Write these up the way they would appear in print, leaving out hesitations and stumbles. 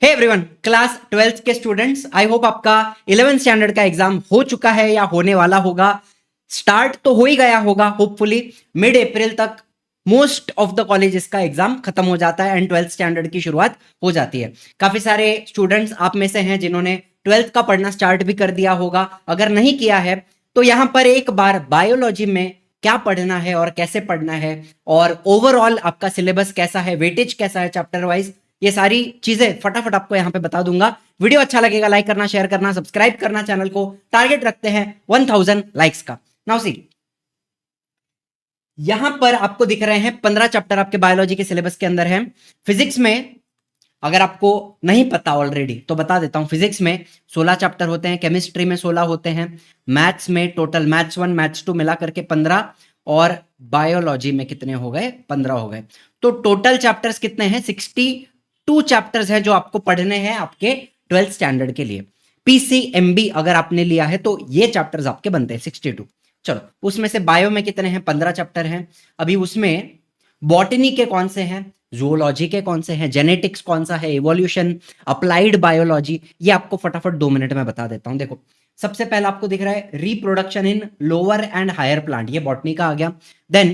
Hey everyone, class 12th के students, I hope आपका 11th standard का एग्जाम हो चुका है या होने वाला होगा। स्टार्ट तो हो ही गया होगा। होपफुली मिड अप्रैल तक मोस्ट ऑफ द कॉलेजेस का एग्जाम खत्म हो जाता है एंड 12th स्टैंडर्ड की शुरुआत हो जाती है। काफी सारे स्टूडेंट्स आप में से हैं जिन्होंने 12th का पढ़ना स्टार्ट भी कर दिया होगा। अगर नहीं किया है तो यहां पर एक बार बायोलॉजी में क्या पढ़ना है और कैसे पढ़ना है और ओवरऑल आपका सिलेबस कैसा है, वेटेज कैसा है चैप्टर वाइज, ये सारी चीजें फटाफट आपको यहां पे बता दूंगा। वीडियो अच्छा लगेगा लाइक करना, शेयर करना, सब्सक्राइब करना चैनल को। टारगेट रखते हैं 1000 लाइक्स का। नाउ सी, यहां पर आपको दिख रहे हैं 15 चैप्टर आपके बायोलॉजी के सिलेबस के अंदर हैं। फिजिक्स में अगर आपको नहीं पता ऑलरेडी तो बता देता हूं, फिजिक्स में 16 चैप्टर होते हैं, केमिस्ट्री में 16 होते हैं, मैथ्स में टोटल मैथ्स 1 मैथ्स 2 मिला करके 15 और बायोलॉजी में कितने हो गए? 15 हो गए। तो टोटल चैप्टर्स कितने हैं? 62 चैप्टर्स हैं जो आपको पढ़ने हैं आपके 12th स्टैंडर्ड के लिए। पीसीएमबी अगर आपने लिया है तो ये चैप्टर्स आपके बनते हैं 62। चलो, उसमें से बायो में कितने हैं? 15 चैप्टर हैं। अभी उसमें बॉटनी के कौन से हैं, जूलॉजी के कौन से हैं, जेनेटिक्स कौन सा है, इवोल्यूशन, अप्लाइड बायोलॉजी, ये आपको फटाफट 2 मिनट में बता देता हूं। देखो, सबसे पहला आपको दिख रहा है reproduction in lower and higher plant, ये बॉटनी का आ गया। Then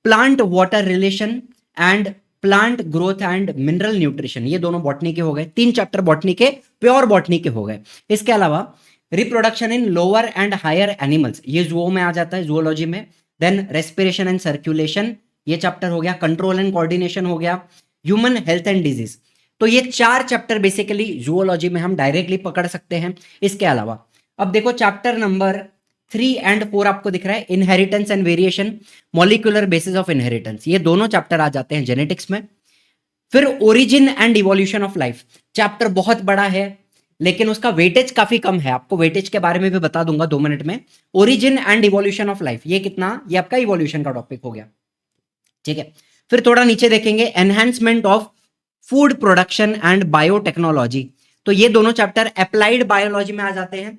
plant water relation and plant growth and mineral nutrition, ये दोनों बॉटनी के हो गए। 3 चैप्टर बॉटनी के, प्योर बॉटनी के हो गए। इसके अलावा reproduction in lower and higher animals, ये जूओ में आ जाता है, जूलॉजी में। देन रेस्पिरेशन एंड सर्कुलेशन, ये चैप्टर हो गया। कंट्रोल एंड कोऑर्डिनेशन हो गया। ह्यूमन हेल्थ एंड डिजीज, तो ये 4 चैप्टर बेसिकली जूलॉजी में हम डायरेक्टली पकड़ सकते हैं। इसके अलावा अब देखो चैप्टर नंबर 3 एंड 4 आपको दिख रहा है, inheritance and variation, molecular basis of inheritance, ये दोनों चैप्टर आ जाते हैं जेनेटिक्स में। फिर origin and evolution of life, chapter बहुत बड़ा है लेकिन उसका वेटेज काफी कम है, आपको वेटेज के बारे में भी बता दूंगा 2 मिनट में। Origin and evolution of life, ये कितना? ये आपका इवोल्यूशन का टॉपिक हो गया, ठीक है। फिर थोड़ा नीचे देखेंगे, enhancement of food production and biotechnology, तो ये दोनों चैप्टर अप्लाइड बायोलॉजी में आ जाते हैं।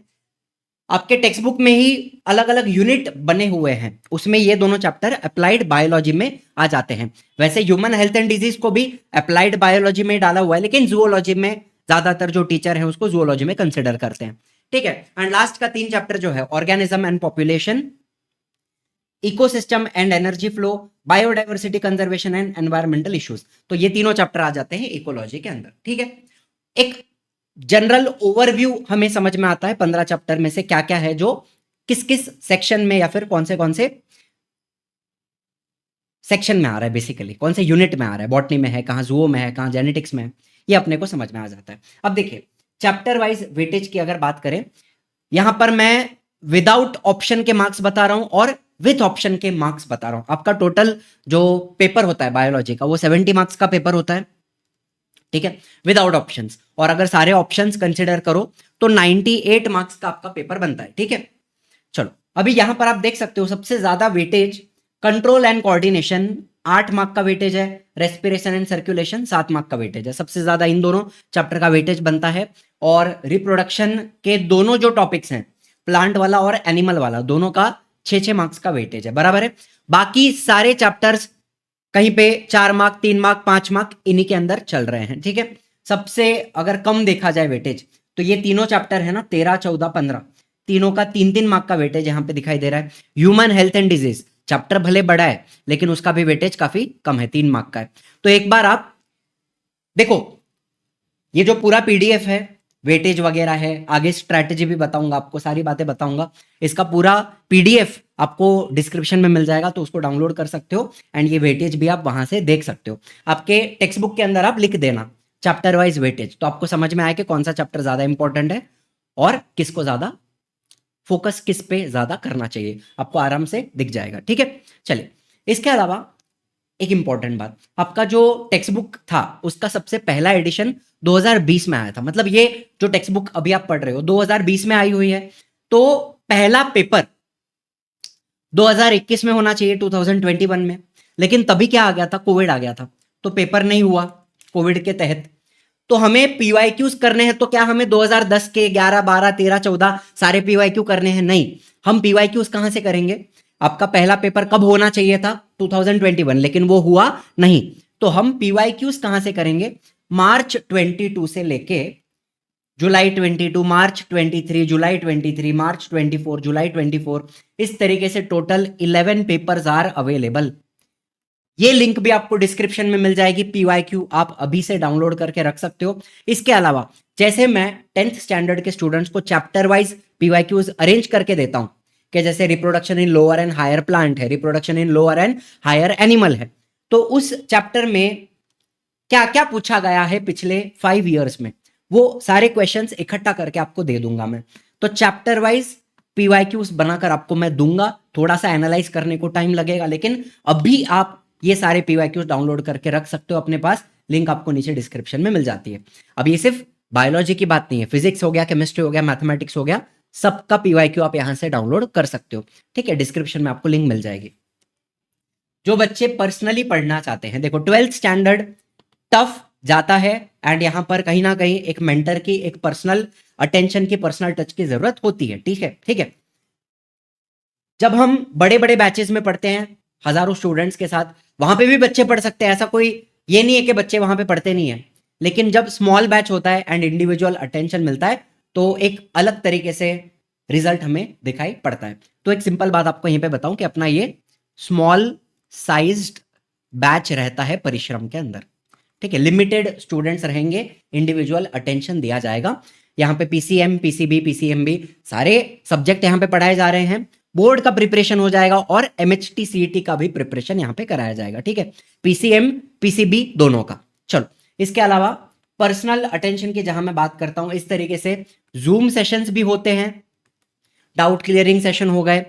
आपके टेक्स्ट बुक में ही अलग अलग यूनिट बने हुए हैं, उसमें ये दोनों चैप्टर अप्लाइड बायोलॉजी में आ जाते हैं। वैसे ह्यूमन हेल्थ एंड डिजीज को भी अप्लाइड बायोलॉजी में डाला हुआ है, लेकिन जूलॉजी में ज्यादातर जो टीचर है उसको जूलॉजी में कंसिडर करते हैं, ठीक है। एंड लास्ट का 3 चैप्टर जो है, organism and population, ecosystem and energy flow, biodiversity conservation and environmental issues, तो ये तीनों चैप्टर आ जाते हैं इकोलॉजी के अंदर, ठीक है। एक जनरल ओवरव्यू हमें समझ में आता है 15 चैप्टर में से क्या क्या है जो किस किस सेक्शन में या फिर कौन से सेक्शन में आ रहा है, बेसिकली कौन से यूनिट में आ रहा है, बॉटनी में है, कहाँ जूओ में है, कहाँ जेनेटिक्स में है, ये अपने को समझ में आ जाता है। अब देखिए चैप्टर वाइज वेटेज की अगर बात करें, यहां पर मैं विदाउट ऑप्शन के मार्क्स बता रहा हूं और विथ ऑप्शन के मार्क्स बता रहा हूं। आपका टोटल जो पेपर होता है बायोलॉजी का वो 70 मार्क्स का पेपर होता है, ठीक है, विदाउट ऑप्शंस। और अगर सारे ऑप्शंस कंसिडर करो तो 98 मार्क्स का आपका पेपर बनता है, ठीक है। चलो, अभी यहां पर आप देख सकते हो सबसे ज्यादा weightage control and coordination 8 mark का वेटेज है, रेस्पिरेशन एंड सर्कुलेशन 7 मार्क का वेटेज है, सबसे ज्यादा इन दोनों चैप्टर का वेटेज बनता है। और रिप्रोडक्शन के दोनों जो टॉपिक्स हैं, प्लांट वाला और एनिमल वाला, दोनों का 6-6 मार्क्स का वेटेज है, बराबर है। बाकी सारे चैप्टर्स कहीं पे 4 मार्क, 3 मार्क, 5 मार्क इन्हीं के अंदर चल रहे हैं, ठीक है। सबसे अगर कम देखा जाए वेटेज तो ये तीनों चैप्टर है ना, 13, 14, 15, तीनों का 3-3 मार्क का वेटेज यहां पे दिखाई दे रहा है। Human health and disease chapter भले बड़ा है लेकिन उसका भी वेटेज काफी कम है, 3 मार्क का है। तो एक बार आप देखो, ये जो पूरा पीडीएफ है, वेटेज वगैरह है, आगे स्ट्रैटेजी भी बताऊंगा आपको, सारी बातें बताऊंगा। इसका पूरा पीडीएफ आपको डिस्क्रिप्शन में मिल जाएगा, तो उसको डाउनलोड कर सकते हो एंड ये वेटेज भी आप वहां से देख सकते हो। आपके टेक्स्ट बुक के अंदर आप लिख देना चैप्टर वाइज वेटेज, तो आपको समझ में आए कि कौन सा चैप्टर ज्यादा इंपॉर्टेंट है और किसको ज्यादा फोकस किस पे ज्यादा करना चाहिए, आपको आराम से दिख जाएगा, ठीक है। चलिए, इसके अलावा एक इंपॉर्टेंट बात, आपका जो टेक्स्ट बुक था उसका सबसे पहला एडिशन 2020 में आया था, मतलब ये जो टेक्स्ट बुक अभी आप पढ़ रहे हो 2020 में आई हुई है। तो पहला पेपर 2021 में होना चाहिए, 2021 में, लेकिन तभी क्या आ गया था? कोविड आ गया था, तो पेपर नहीं हुआ कोविड के तहत। तो हमें पीवाईक्यूज करने हैं, तो क्या हमें 2010 के 11, 12, 13, 14 सारे पीवाईक्यू करने हैं? नहीं, हम पीवाईक्यूज कहां से करेंगे? आपका पहला पेपर कब होना चाहिए था? 2021, लेकिन वो हुआ नहीं, तो हम पीवाईक्यूज कहां से करेंगे? मार्च 22 से लेके जुलाई 22, मार्च 23, जुलाई 23, मार्च 24, जुलाई 24, इस तरीके से टोटल 11 पेपर्स आर अवेलेबल। ये लिंक भी आपको डिस्क्रिप्शन में मिल जाएगी, पीवाईक्यू आप अभी से डाउनलोड करके रख सकते हो। इसके अलावा जैसे मैं 10th स्टैंडर्ड के स्टूडेंट्स को चैप्टर वाइज पीवाईक्यूज अरेंज करके देता हूं कि जैसे reproduction in lower and higher plant है, reproduction in lower and higher animal है, तो उस चैप्टर में क्या क्या पूछा गया है पिछले 5 ईयर्स में, वो सारे क्वेश्चंस इकट्ठा करके आपको दे दूंगा मैं। तो चैप्टर वाइज पीवाईक्यूज बनाकर आपको मैं दूंगा, थोड़ा सा एनालाइज करने को टाइम लगेगा, लेकिन अभी आप ये सारे पीवाईक्यूज डाउनलोड करके रख सकते हो अपने पास, लिंक आपको नीचे डिस्क्रिप्शन में मिल जाती है। अब ये सिर्फ बायोलॉजी की बात नहीं है, फिजिक्स हो गया, केमिस्ट्री हो गया, मैथमेटिक्स हो गया, सबका पीवाईक्यू आप यहां से डाउनलोड कर सकते हो। ठीक है, डिस्क्रिप्शन में आपको लिंक मिल जाएगी। जो बच्चे पर्सनली पढ़ना चाहते हैं, देखो 12th स्टैंडर्ड टफ जाता है एंड यहां पर कहीं ना कहीं एक मेंटर की, एक पर्सनल अटेंशन की, पर्सनल टच की जरूरत होती है। ठीक है, ठीक है। जब हम बड़े बड़े बैचेस में पढ़ते हैं हजारों स्टूडेंट्स के साथ, वहां पे भी बच्चे पढ़ सकते हैं, ऐसा कोई ये नहीं है कि बच्चे वहां पे पढ़ते नहीं है, लेकिन जब स्मॉल बैच होता है एंड इंडिविजुअल अटेंशन मिलता है तो एक अलग तरीके से रिजल्ट हमें दिखाई पड़ता है। तो एक सिंपल बात आपको यहीं पे बताऊं कि अपना ये स्मॉल साइज्ड बैच रहता है परिश्रम के अंदर। ठीक है, लिमिटेड स्टूडेंट्स रहेंगे, इंडिविजुअल अटेंशन दिया जाएगा। यहाँ पे पीसीएम, पीसीबी, पीसीएमबी सारे सब्जेक्ट यहाँ पे पढ़ाए जा रहे हैं, बोर्ड का प्रिपरेशन हो जाएगा और एमएचटी सीईटी का भी प्रिपरेशन यहाँ पे कराया जाएगा। ठीक है, पीसीएम पीसीबी दोनों का। चलो, इसके अलावा पर्सनल अटेंशन की जहां मैं बात करता हूं, इस तरीके से जूम सेशंस भी होते हैं, डाउट क्लियरिंग सेशन हो गए,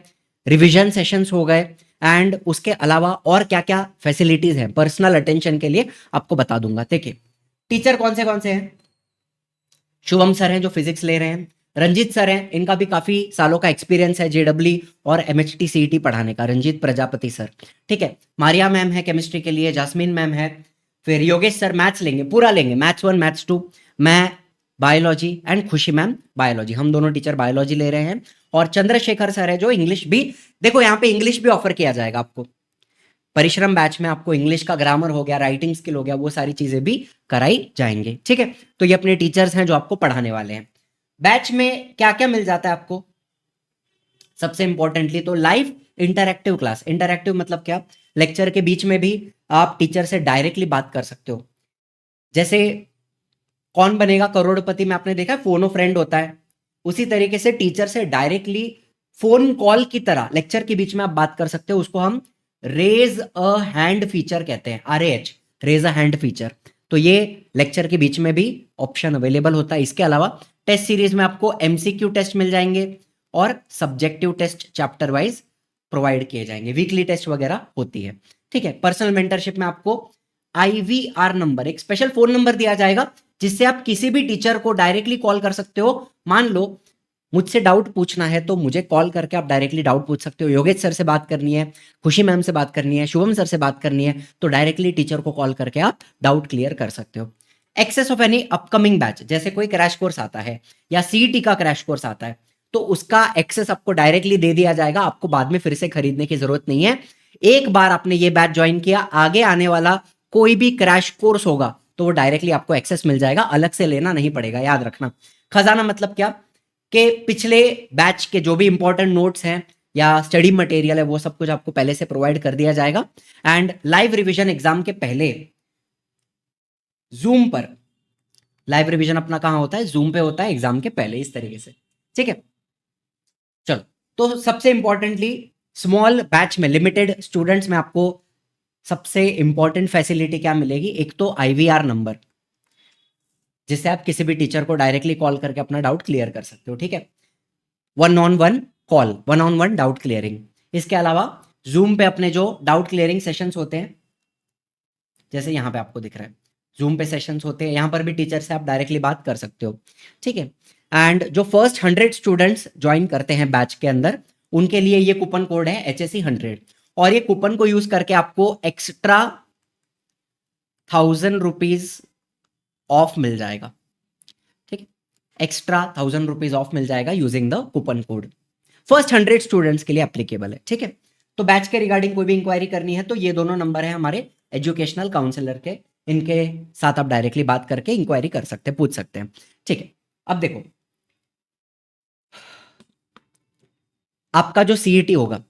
रिवीजन सेशंस हो गए, एंड उसके अलावा और क्या क्या फैसिलिटीज हैं पर्सनल अटेंशन के लिए आपको बता दूंगा। देखिए, टीचर कौन से हैं, शुभम सर हैं जो फिजिक्स ले रहे हैं, रंजीत सर हैं, इनका भी काफी सालों का एक्सपीरियंस है जेडब्ल्यू और एमएचटी सीईटी पढ़ाने का, रंजीत प्रजापति सर। ठीक है, मारिया मैम है केमिस्ट्री के लिए, जास्मीन मैम है, फिर योगेश सर मैथ्स लेंगे, पूरा लेंगे, मैथ्स 1 मैथ्स 2, मैं बायोलॉजी, एंड खुशी मैम बायोलॉजी, हम दोनों टीचर बायोलॉजी ले रहे हैं। और चंद्रशेखर सर है जो इंग्लिश भी, देखो यहाँ पे इंग्लिश भी ऑफर किया जाएगा आपको, परिश्रम बैच में आपको इंग्लिश का ग्रामर हो गया, राइटिंग स्किल हो गया, वो सारी चीजें भी कराई जाएंगे। ठीक है, तो ये अपने टीचर्स हैं जो आपको पढ़ाने वाले हैं। बैच में क्या क्या मिल जाता है आपको, सबसे इंपॉर्टेंटली तो लाइव इंटरैक्टिव क्लास। इंटरैक्टिव मतलब क्या, लेक्चर के बीच में भी आप टीचर से डायरेक्टली बात कर सकते हो। जैसे कौन बनेगा करोड़पति में आपने देखा है फोन फ्रेंड होता है, उसी तरीके से टीचर से डायरेक्टली फोन कॉल की तरह लेक्चर के बीच में आप बात कर सकते हो। उसको हम रेज अ हैंड फीचर कहते हैं, RAH, raise a hand feature. तो ये लेक्चर के बीच में भी ऑप्शन अवेलेबल होता है। इसके अलावा टेस्ट सीरीज में आपको MCQ टेस्ट मिल जाएंगे और subjective test chapter wise provide किए जाएंगे, वीकली टेस्ट वगैरह होती है। ठीक है, पर्सनल मेंटरशिप में आपको IVR नंबर, एक स्पेशल फोन नंबर दिया जाएगा जिससे आप किसी भी टीचर को डायरेक्टली कॉल कर सकते हो। मान लो मुझसे डाउट पूछना है तो मुझे कॉल करके आप डायरेक्टली डाउट पूछ सकते हो, योगेश सर से बात करनी है, खुशी मैम से बात करनी है, शुभम सर से बात करनी है, तो डायरेक्टली टीचर को कॉल करके आप डाउट क्लियर कर सकते हो। Access of any upcoming batch, जैसे कोई क्रैश कोर्स आता है या सीईटी का क्रैश कोर्स आता है तो उसका एक्सेस आपको डायरेक्टली दे दिया जाएगा, आपको बाद में फिर से खरीदने की जरूरत नहीं है। एक बार आपने ये बैच ज्वाइन किया, आगे आने वाला कोई भी क्रैश कोर्स होगा तो वो डायरेक्टली आपको एक्सेस मिल जाएगा, अलग से लेना नहीं पड़ेगा। याद रखना, खजाना मतलब क्या कि पिछले बैच के जो भी इंपॉर्टेंट नोट्स हैं या स्टडी मटेरियल है वो सब कुछ आपको पहले से प्रोवाइड कर दिया जाएगा। एंड लाइव रिवीजन एग्जाम के पहले जूम पर, लाइव रिवीजन अपना कहां होता है, जूम पे होता है एग्जाम के पहले, इस तरीके से। ठीक है, चलो, तो सबसे इंपॉर्टेंटली स्मॉल बैच में, लिमिटेड स्टूडेंट्स में आपको सबसे इंपॉर्टेंट फैसिलिटी क्या मिलेगी, एक तो IVR नंबर जिससे आप किसी भी टीचर को डायरेक्टली कॉल करके अपना डाउट क्लियर कर सकते हो। ठीक है, 1-on-1 call, 1-on-1 doubt clearing. इसके अलावा जूम पे अपने जो डाउट क्लियरिंग सेशंस होते हैं, जैसे यहाँ पे आपको दिख रहा है जूम पे सेशंस होते हैं, यहाँ पर भी टीचर से आप डायरेक्टली बात कर सकते हो। ठीक है, एंड जो फर्स्ट 100 स्टूडेंट्स ज्वाइन करते हैं बैच के अंदर, उनके लिए ये कूपन कोड है HSE 100, और ये कूपन को यूज करके आपको एक्स्ट्रा 1000 रुपीज ऑफ मिल जाएगा। ठीक है, एक्स्ट्रा 1000 रुपीज ऑफ मिल जाएगा using the coupon code, first 100 students के लिए एप्लीकेबल है। ठीक है, तो बैच के रिगार्डिंग कोई भी इंक्वायरी करनी है तो ये दोनों नंबर है हमारे एजुकेशनल काउंसलर के इनके साथ आप डायरेक्टली बात करके इंक्वायरी कर सकते हैं, पूछ सकते हैं। ठीक है, अब देखो आपका जो सीईटी होगा,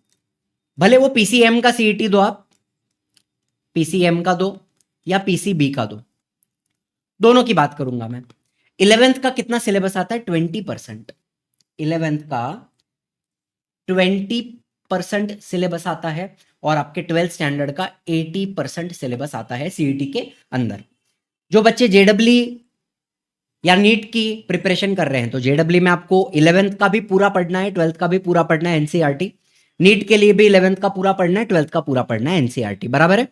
भले वो पीसीएम का सीईटी दो, आप पीसीएम का दो या पीसीबी का दो, दोनों की बात करूंगा मैं। 11th का कितना सिलेबस आता है? 20%। 11th का 20% सिलेबस आता है और आपके 12th स्टैंडर्ड का 80% सिलेबस आता है सीईटी के अंदर। जो बच्चे जेडब्ल्यू या नीट की प्रिपरेशन कर रहे हैं, तो जेडब्ल्यू में आपको 11th का भी पूरा पढ़ना है, 12th का भी पूरा पढ़ना है एनसीईआरटी। नीट के लिए भी 11th का पूरा पढ़ना है, 12th का पूरा पढ़ना है एनसीईआरटी, बराबर है।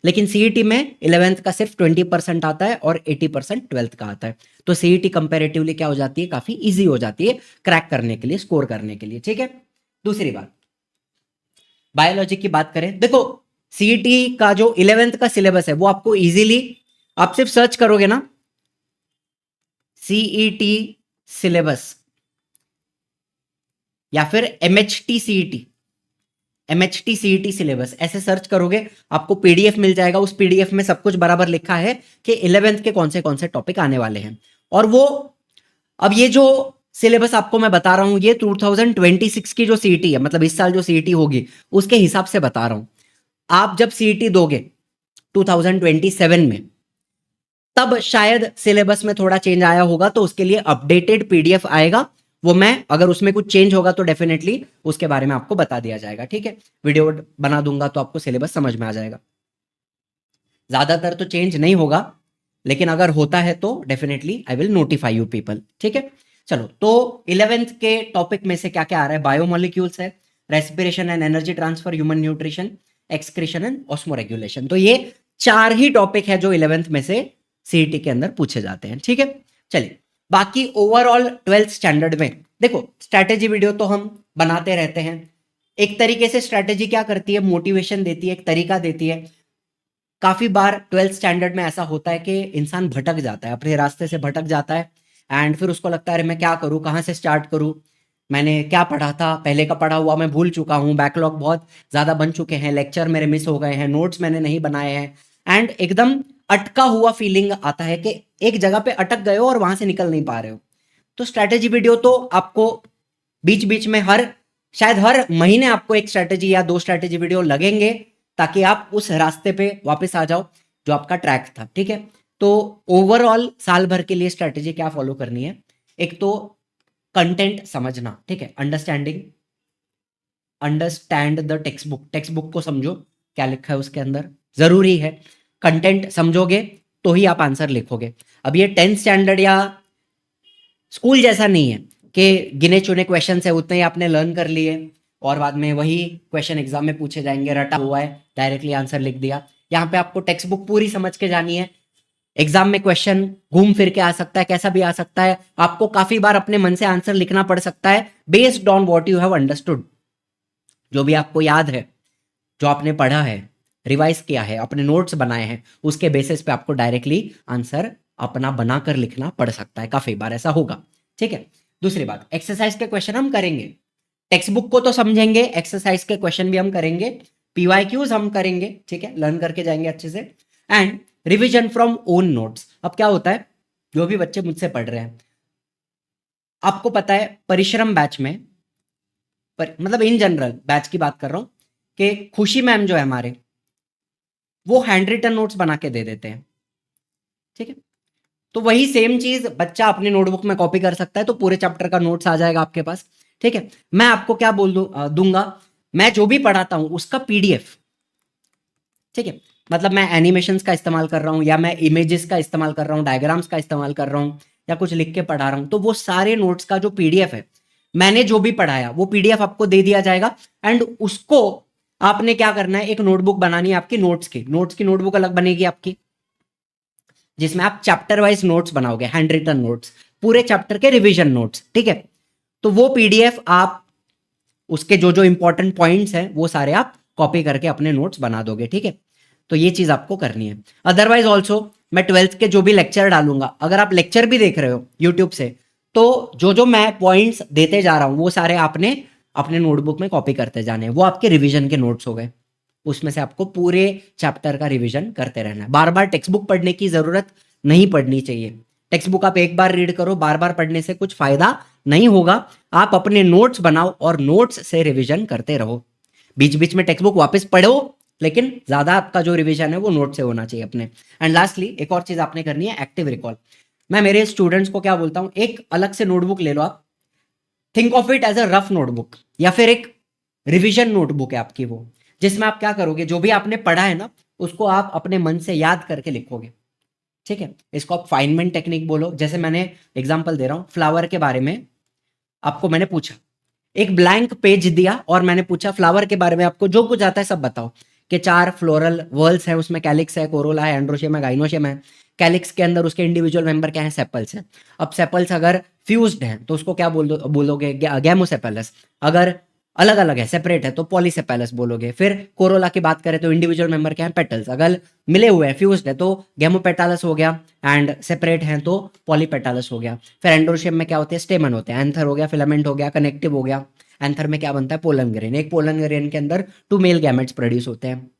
लेकिन सीईटी में 11th का सिर्फ 20% आता है और 80% 12th का आता है। तो सीईटी कंपैरेटिवली क्या हो जाती है? काफी इजी हो जाती है क्रैक करने के लिए, स्कोर करने के लिए। ठीक है, दूसरी बात, बायोलॉजी की बात करें, देखो सीईटी का जो 11th का सिलेबस है वो आपको इजीली, आप सिर्फ सर्च करोगे ना सीईटी सिलेबस या फिर एमएचटी सीईटी सिलेबस, ऐसे सर्च करोगे आपको पीडीएफ मिल जाएगा। उस पीडीएफ में सब कुछ बराबर लिखा है कि 11th के कौन से टॉपिक आने वाले हैं। और वो, अब ये जो सिलेबस आपको मैं बता रहा हूं, ये 2026 की जो सीईटी है, मतलब इस साल जो सीईटी होगी उसके हिसाब से बता रहा हूं। आप जब सीईटी दोगे 2027 में, तब शायद सिलेबस में थोड़ा चेंज आया होगा, तो उसके लिए अपडेटेड पीडीएफ आएगा। वो मैं, अगर उसमें कुछ चेंज होगा तो डेफिनेटली उसके बारे में आपको बता दिया जाएगा। ठीक है, वीडियो बना दूंगा तो आपको सिलेबस समझ में आ जाएगा। ज्यादातर तो चेंज नहीं होगा, लेकिन अगर होता है तो definitely I will notify you people. ठीक है, चलो, तो 11th के टॉपिक में से क्या क्या आ रहा है? बायोमोलिक्यूल्स है, respiration and energy transfer, human nutrition, excretion and osmoregulation. तो ये 4 ही टॉपिक है जो 11th में से सीईटी के अंदर पूछे जाते हैं। ठीक है, चलिए, बाकी ओवरऑल 12th स्टैंडर्ड में देखो, स्ट्रैटेजी वीडियो तो हम बनाते रहते हैं। एक तरीके से स्ट्रैटेजी क्या करती है? मोटिवेशन देती है, एक तरीका देती है। काफी बार 12th स्टैंडर्ड में ऐसा होता है कि इंसान भटक जाता है, अपने रास्ते से भटक जाता है, एंड फिर उसको लगता है अरे मैं क्या करूं, कहां से स्टार्ट करूं, मैंने क्या पढ़ा था, पहले का पढ़ा हुआ मैं भूल चुका हूं, बैकलॉग बहुत ज्यादा बन चुके हैं, लेक्चर मेरे मिस हो गए हैं, नोट्स मैंने नहीं बनाए हैं, एंड एकदम अटका हुआ फीलिंग आता है कि एक जगह पे अटक गए हो और वहां से निकल नहीं पा रहे हो। तो स्ट्रैटेजी वीडियो तो आपको बीच बीच में, शायद हर महीने आपको एक स्ट्रैटेजी या 2 स्ट्रैटेजी वीडियो लगेंगे, ताकि आप उस रास्ते पे वापस आ जाओ जो आपका ट्रैक था। ठीक है, तो ओवरऑल साल भर के लिए स्ट्रैटेजी क्या फॉलो करनी है? एक तो कंटेंट समझना, ठीक है, अंडरस्टैंड द टेक्स्ट बुक को समझो, क्या लिखा है उसके अंदर, जरूरी है। कंटेंट समझोगे तो ही आप आंसर लिखोगे। अब ये 10th स्टैंडर्ड या स्कूल जैसा नहीं है कि गिने चुने क्वेश्चन है, उतने ही आपने लर्न कर लिए और बाद में वही क्वेश्चन एग्जाम में पूछे जाएंगे, रटा हुआ है, डायरेक्टली आंसर लिख दिया। यहाँ पे आपको टेक्स्ट बुक पूरी समझ के जानी है। एग्जाम में क्वेश्चन घूम फिर के आ सकता है, कैसा भी आ सकता है, आपको काफी बार अपने मन से आंसर लिखना पड़ सकता है based on what you have understood. जो भी आपको याद है, जो आपने पढ़ा है, रिवाइज किया है, अपने नोट्स बनाए हैं, उसके बेसिस पे आपको डायरेक्टली आंसर अपना बनाकर लिखना पड़ सकता है, काफी बार ऐसा होगा। ठीक है, दूसरी बात, एक्सरसाइज के क्वेश्चन हम करेंगे, टेक्स्ट बुक को तो समझेंगे, एक्सरसाइज के क्वेश्चन भी हम करेंगे, पीवाईक्यूज हम करेंगे, ठीक है, लर्न करके जाएंगे अच्छे से, and revision from own notes. अब क्या होता है, जो भी बच्चे मुझसे पढ़ रहे हैं, आपको पता है परिश्रम बैच में, मतलब इन जनरल बैच की बात कर रहा हूं, कि खुशी मैम जो है हमारे, वो हैंड रिटन नोट्स बना के दे देते हैं। ठीक है, तो वही सेम चीज बच्चा अपने नोटबुक में कॉपी कर सकता है, तो पूरे चैप्टर का नोट्स आ जाएगा आपके पास। ठीक है, मैं आपको क्या दूंगा, मैं जो भी पढ़ाता हूं उसका पीडीएफ। ठीक है, मतलब मैं एनिमेशंस का इस्तेमाल कर रहा हूं, या मैं इमेजेस का इस्तेमाल कर रहा हूं, डायग्राम्स का इस्तेमाल कर रहा हूं, या कुछ लिख के पढ़ा रहा हूं, तो वो सारे नोट्स का जो पीडीएफ है, मैंने जो भी पढ़ाया वो पीडीएफ आपको दे दिया जाएगा। एंड उसको आपने क्या करना है, एक नोटबुक बनानी है आपकी, नोट्स की नोटबुक अलग बनेगी आपकी, जिसमें आप चैप्टर वाइज नोट्स बनाओगे, हैंड रिटन नोट्स, पूरे चैप्टर के रिवीजन नोट्स। ठीक है, तो वो पीडीएफ आप, उसके जो जो इंपॉर्टेंट पॉइंट्स हैं वो सारे आप कॉपी करके अपने नोट्स बना दोगे। ठीक है, तो ये चीज आपको करनी है। अदरवाइज ऑल्सो मैं 12th के जो भी लेक्चर डालूंगा, अगर आप लेक्चर भी देख रहे हो यूट्यूब से, तो जो जो मैं पॉइंट्स देते जा रहा हूं वो सारे आपने अपने नोटबुक में कॉपी करते जाने हैं, वो आपके रिवीजन के नोट्स हो गए। उसमें से आपको पूरे चैप्टर का रिवीजन करते रहना है। बार बार टेक्स्ट बुक पढ़ने की जरूरत नहीं पड़नी चाहिए। टेक्स्ट बुक आप एक बार रीड करो, बार बार पढ़ने से कुछ फायदा नहीं होगा। आप अपने नोट्स बनाओ और नोट्स से रिवीजन करते रहो। बीच बीच में टेक्स्ट बुक वापस पढ़ो, लेकिन ज्यादा आपका जो रिवीजन है वो नोट से होना चाहिए अपने। एंड लास्टली एक और चीज आपने करनी है, एक्टिव रिकॉल। मैं मेरे स्टूडेंट्स को क्या बोलता हूं, एक अलग से नोटबुक ले लो आप, think of it as a rough notebook या फिर एक रिवीजन नोटबुक है आपकी वो, जिसमें आप क्या करोगे, जो भी आपने पढ़ा है ना उसको आप अपने मन से याद करके लिखोगे। ठीक है, इसको आप फाइनमेंट टेक्निक बोलो। जैसे मैंने एग्जांपल दे रहा हूं, फ्लावर के बारे में आपको मैंने पूछा, एक ब्लैंक पेज दिया और मैंने पूछा फ्लावर के बारे में आपको जो कुछ आता है सब बताओ, कि 4 फ्लोरल वर्ल्स है, उसमें कैलिक्स है, कोरोला है, एंड्रोशियम है, गाइनोशियम है। कैलिक्स के अंदर उसके इंडिविजुअल मेंबर क्या है, सेपल्स है। अब सेपल्स अगर फ्यूज्ड हैं तो उसको क्या बोलोगे, गैमोसेपेलस। अगर अलग अलग है, सेपरेट है, तो पॉलीसेपेलस बोलोगे। फिर कोरोला की बात करें तो इंडिविजुअल मेंबर क्या है, पेटल्स। अगर मिले हुए हैं, फ्यूज्ड है, तो गैमोपेटालस हो गया, एंड सेपरेट हैं तो पॉलीपेटालस हो गया। फिर एंड्रोशियम में क्या होते हैं, स्टेमन होते हैं। एंथर हो गया, फिलामेंट हो गया, कनेक्टिव हो गया। एंथर में क्या बनता है, पोलन ग्रेन। एक पोलन ग्रेन के अंदर 2 मेल गैमेट्स प्रोड्यूस होते हैं।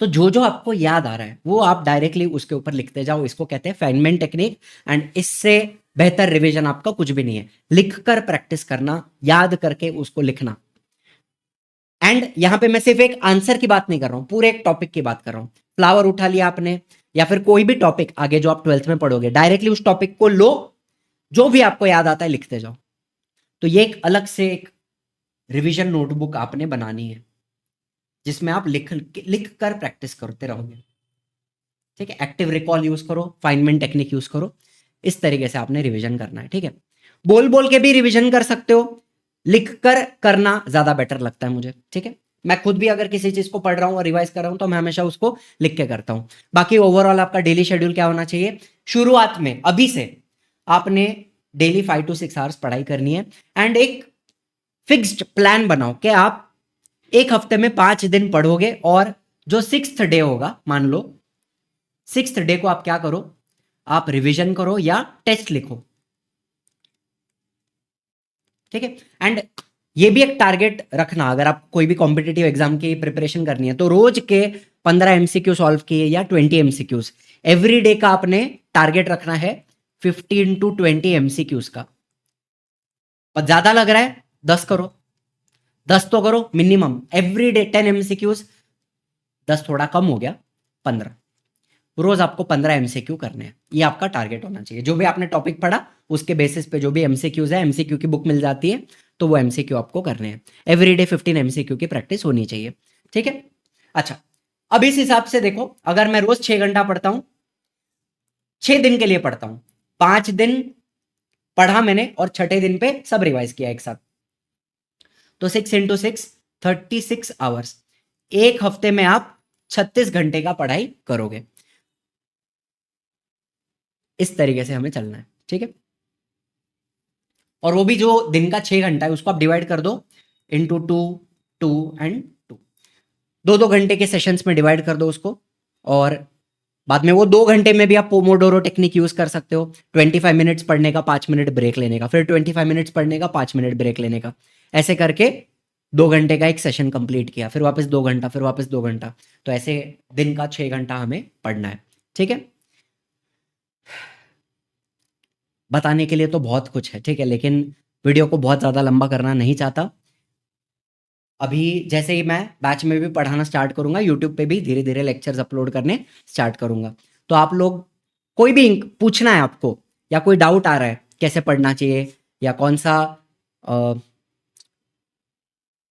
तो जो जो आपको याद आ रहा है वो आप डायरेक्टली उसके ऊपर लिखते जाओ। इसको कहते हैं फेनमैन टेक्निक। एंड इससे बेहतर रिवीजन आपका कुछ भी नहीं है। लिखकर प्रैक्टिस करना, याद करके उसको लिखना। एंड यहां पे मैं सिर्फ एक आंसर की बात नहीं कर रहा हूं, पूरे एक टॉपिक की बात कर रहा हूं। फ्लावर उठा लिया आपने, या फिर कोई भी टॉपिक आगे जो आप 12th में पढ़ोगे, डायरेक्टली उस टॉपिक को लो, जो भी आपको याद आता है लिखते जाओ। तो ये एक अलग से एक रिवीजन नोटबुक आपने बनानी है, जिसमें आप लिख कर प्रैक्टिस करते रहोगे। ठीक है, एक्टिव रिकॉल यूज करो, फाइनमेंट टेक्निक यूज करो। इस तरीके से आपने रिवीजन करना है। ठीक है, बोल बोल के भी रिवीजन कर सकते हो, लिख कर करना ज्यादा बेटर लगता है मुझे। ठीक है, मैं खुद भी अगर किसी चीज को पढ़ रहा हूं और रिवाइज कर रहा हूं तो मैं हमेशा उसको लिख के करता हूं। बाकी ओवरऑल आपका डेली शेड्यूल क्या होना चाहिए, शुरुआत में अभी से आपने डेली 5 to 6 आवर्स पढ़ाई करनी है। एंड एक फिक्स्ड प्लान बनाओ कि आप एक हफ्ते में 5 दिन पढ़ोगे, और जो 6th डे होगा, मान लो 6th डे को आप क्या करो, आप रिवीजन करो या टेस्ट लिखो। ठीक है, एंड ये भी एक टारगेट रखना, अगर आप कोई भी कॉम्पिटिटिव एग्जाम की प्रिपरेशन करनी है तो रोज के 15 एमसीक्यू सॉल्व किए या 20 एमसीक्यूज। एवरी डे का आपने टारगेट रखना है 15 to 20 एमसीक्यूज का। और ज्यादा लग रहा है 10 करो, 10 तो करो मिनिमम। एवरी डे 10 एमसीक्यूज, 10 थोड़ा कम हो गया, 15। रोज आपको 15 एमसीक्यू करने हैं, ये आपका टारगेट होना चाहिए। जो भी आपने टॉपिक पढ़ा उसके बेसिस पे जो भी एमसीक्यूज है, एमसीक्यू की बुक मिल जाती है तो वो एमसीक्यू आपको करने हैं। एवरीडे 15 एमसीक्यू की प्रैक्टिस होनी चाहिए। ठीक है, अच्छा अब इस हिसाब से देखो, अगर मैं रोज 6 घंटा पढ़ता हूं, 6 दिन के लिए पढ़ता हूं, 5 दिन पढ़ा मैंने और छठे दिन पे सब रिवाइज किया एक साथ, तो 6 into 6 36 आवर्स। एक हफ्ते में आप 36 घंटे का पढ़ाई करोगे। इस तरीके से हमें चलना है। ठीक है, और वो भी जो दिन का 6 घंटा है उसको आप डिवाइड कर दो इंटू 2, 2 एंड 2, 2 घंटे के सेशंस में डिवाइड कर दो उसको। और बाद में वो 2 घंटे में भी आप पोमोडोरो टेक्निक यूज कर सकते हो। 25 मिनट्स पढ़ने का, 5 मिनट ब्रेक लेने का, फिर 25 मिनट्स पढ़ने का, 5 मिनट ब्रेक लेने का। ऐसे करके 2 घंटे का एक सेशन कंप्लीट किया, फिर वापस 2 घंटा, फिर वापस 2 घंटा। तो ऐसे दिन का 6 घंटा हमें पढ़ना है। ठीक है, बताने के लिए तो बहुत कुछ है। ठीक है, लेकिन वीडियो को बहुत ज़्यादा लंबा करना नहीं चाहता। अभी जैसे ही मैं बैच में भी पढ़ाना स्टार्ट करूंगा, यूट्यूब पे भी धीरे धीरे लेक्चर्स अपलोड करने स्टार्ट करूंगा। तो आप लोग, कोई भी पूछना है आपको या कोई डाउट आ रहा है कैसे पढ़ना चाहिए, या कौन सा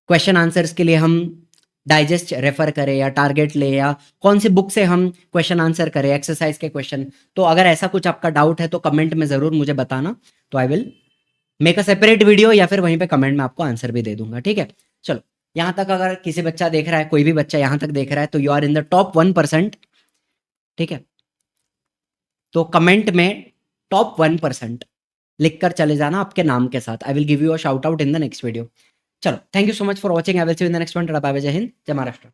क्वेश्चन आंसर्स के लिए हम डाइजेस्ट रेफर करें या टारगेट ले, या कौन सी बुक से हम क्वेश्चन आंसर करें, एक्सरसाइज के क्वेश्चन, तो अगर ऐसा कुछ आपका डाउट है तो कमेंट में ज़रूर मुझे बताना। तो I will make a separate video, या फिर वहीं पे कमेंट में आपको आंसर भी दे दूंगा। ठीक है, चलो यहाँ तक अगर किसी बच्चा देख रहा है, कोई भी बच्चा यहाँ तक देख रहा है, तो you are in the top 1%। ठीक है, तो कमेंट में टॉप 1% लिख कर चले जाना आपके नाम के साथ। I will give you a shout out in the next video. चलो, thank you so much for watching. I will see you in the next one. Tata bye bye, जय हिंद, जय महाराष्ट्र।